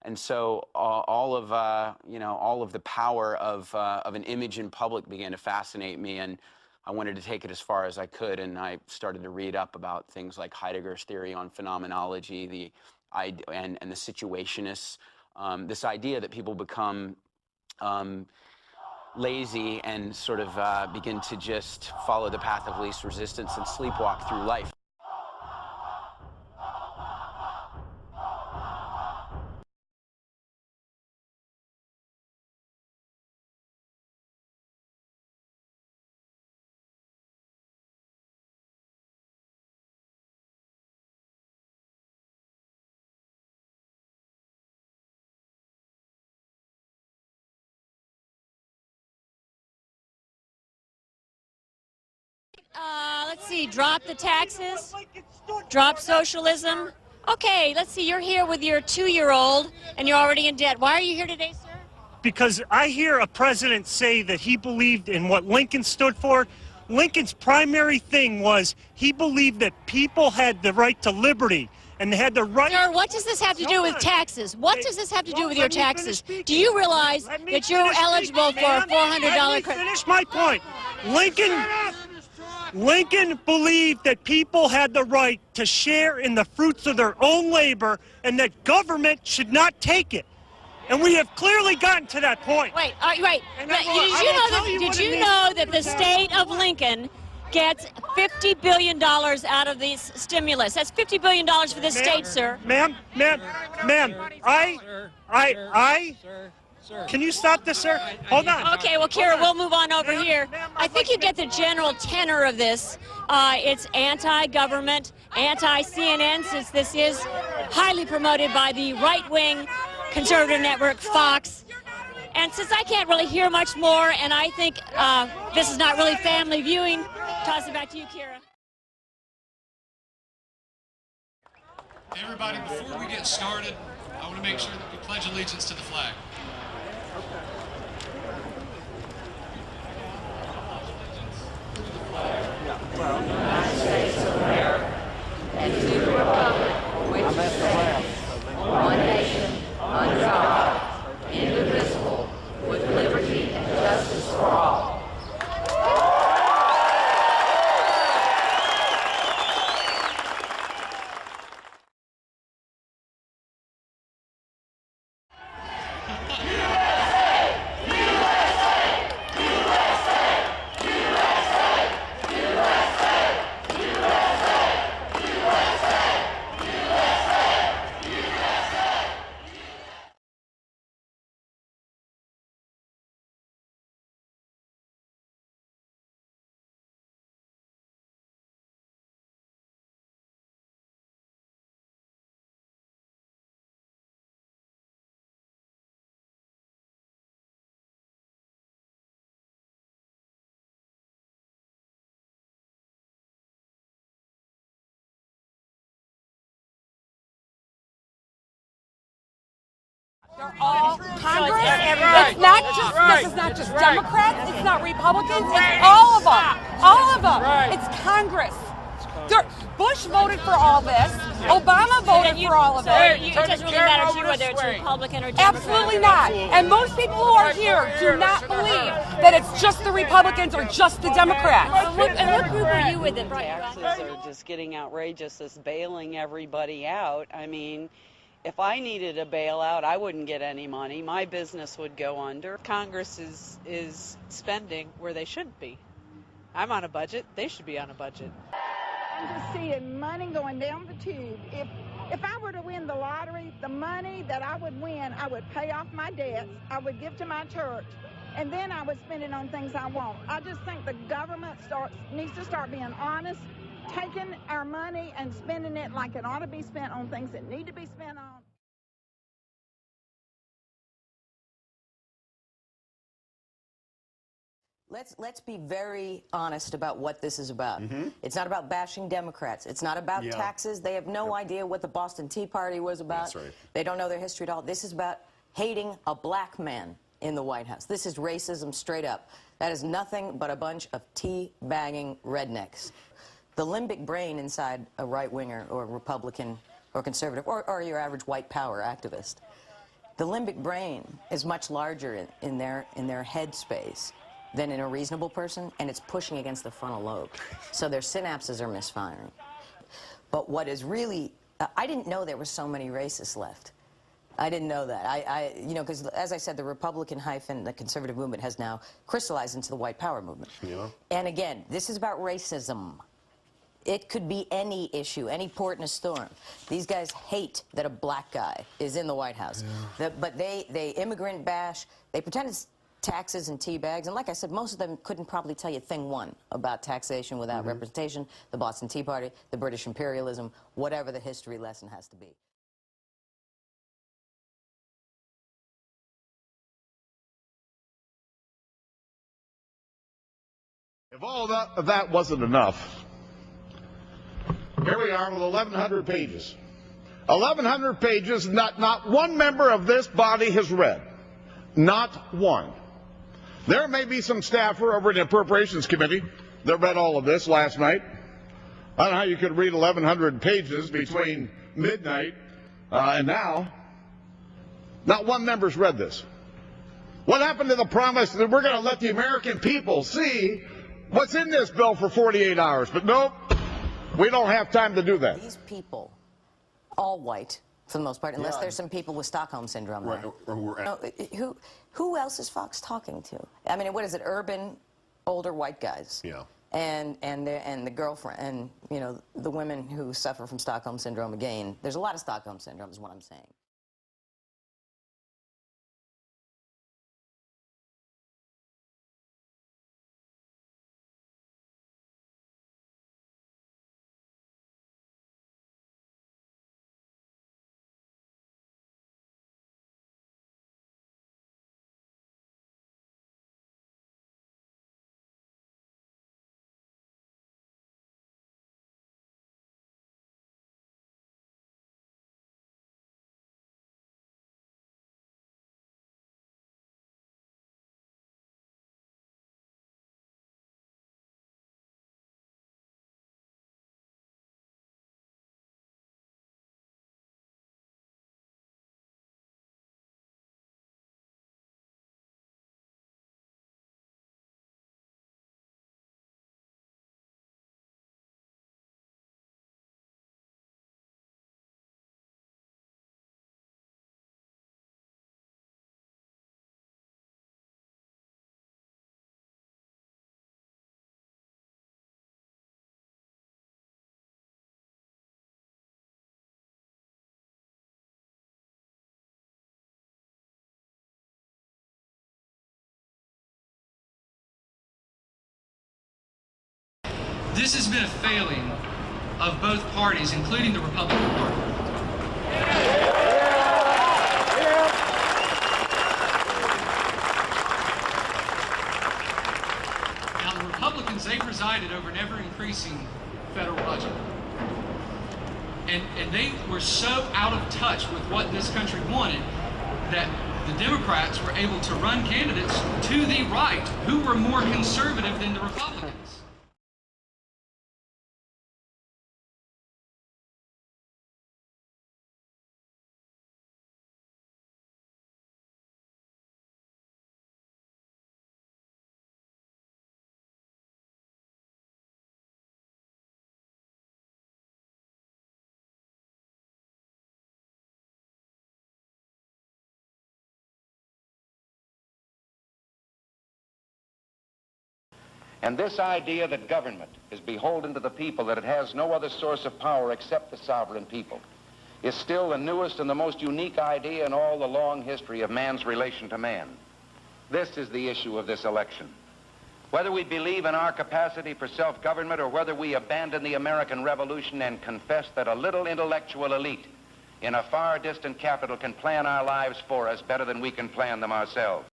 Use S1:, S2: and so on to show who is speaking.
S1: And so all of the power of an image in public began to fascinate me, and I wanted to take it as far as I could. And I started to read up about things like Heidegger's theory on phenomenology, and the situationists, this idea that people become lazy and sort of begin to just follow the path of least resistance and sleepwalk through life.
S2: Let's see, drop the taxes, drop socialism. Okay, let's see, you're here with your 2-year-old and you're already in debt. Why are you here today, sir?
S3: Because I hear a president say that he believed in what Lincoln stood for. Lincoln's primary thing was he believed that people had the right to liberty and they had the right...
S2: Sir, what does this have to do with taxes? What does this have to do with your taxes? Do you realize that you're eligible for a $400
S3: credit? Finish my point. Lincoln believed that people had the right to share in the fruits of their own labor and that government should not take it. And we have clearly gotten to that point.
S2: Wait, wait. Did you know that the state of Lincoln gets $50 billion out of these stimulus? That's $50 billion for this state, sir.
S3: Ma'am, can you stop this, sir? Hold on.
S2: Okay, well, Kira, we'll move on over here. I think you get the general tenor of this. It's anti-government, anti-CNN, since this is highly promoted by the right-wing conservative network, Fox. And since I can't really hear much more, and I think this is not really family viewing, toss it back to you, Kira.
S4: Everybody, before we get started, I want to make sure that we pledge allegiance to the flag.
S5: United States of America, and to the republic for which it stands, one nation, under God, indivisible, with liberty and justice for all.
S6: They're all Congress. It's not just, this is not just Democrats, it's not Republicans, it's all of them. All of them. It's Congress. Bush voted for all this. Obama voted for all of it.
S2: It doesn't really matter to you whether it's Republican or Democrat.
S6: Absolutely not. And most people who are here do not believe that it's just the Republicans or just the Democrats.
S2: And what group are you with that brought you back?
S7: Taxes are just getting outrageous, this bailing everybody out. I mean, if I needed a bailout, I wouldn't get any money. My business would go under.
S8: Congress is spending where they shouldn't be. I'm on a budget. They should be on a budget.
S9: I'm just seeing money going down the tube. If I were to win the lottery, the money that I would win, I would pay off my debts, I would give to my church, and then I would spend it on things I want. I just think the government needs to start being honest, taking our money and spending it like it ought to be spent on things that need to be spent on.
S10: Let's be very honest about what this is about. It's not about bashing Democrats. It's not about taxes. They have no idea what the Boston Tea Party was about.
S11: That's right.
S10: They don't know their history at all. This is about hating a black man in the White House. This is racism straight up. That is nothing but a bunch of tea-bagging rednecks. The limbic brain inside a right-winger or Republican or conservative or your average white power activist The limbic brain is much larger in their head space than in a reasonable person, and it's pushing against the frontal lobe. So their synapses are misfiring. But what is really, I didn't know there were so many racists left. I didn't know that. You know, because as I said, the Republican the conservative movement has now crystallized into the white power movement.
S11: Yeah.
S10: And again, this is about racism. It could be any issue, any port in a storm. These guys hate that a black guy is in the White House. Yeah. But they immigrant bash. They pretend it's taxes and tea bags. And like I said, most of them couldn't probably tell you thing one about taxation without representation, the Boston Tea Party, the British imperialism, whatever the history lesson has to be.
S11: If all of that wasn't enough, here we are with 1,100 pages. 1,100 pages not one member of this body has read. Not one. There may be some staffer over in the Appropriations Committee that read all of this last night. I don't know how you could read 1,100 pages between midnight and now. Not one member's read this. What happened to the promise that we're going to let the American people see what's in this bill for 48 hours? But nope, we don't have time to do that.
S10: These people, all white for the most part, unless there's some people with Stockholm syndrome. Right. Who else is Fox talking to? I mean, what is it? Urban, older white guys.
S11: Yeah.
S10: And the girlfriend, and you know, the women who suffer from Stockholm syndrome. Again, there's a lot of Stockholm syndrome, is what I'm saying.
S4: This has been a failing of both parties, including the Republican Party. Now, the Republicans, they presided over an ever-increasing federal budget. And they were so out of touch with what this country wanted that the Democrats were able to run candidates to the right who were more conservative than the Republicans.
S12: And this idea that government is beholden to the people, that it has no other source of power except the sovereign people, is still the newest and the most unique idea in all the long history of man's relation to man. This is the issue of this election. Whether we believe in our capacity for self-government or whether we abandon the American Revolution and confess that a little intellectual elite in a far distant capital can plan our lives for us better than we can plan them ourselves.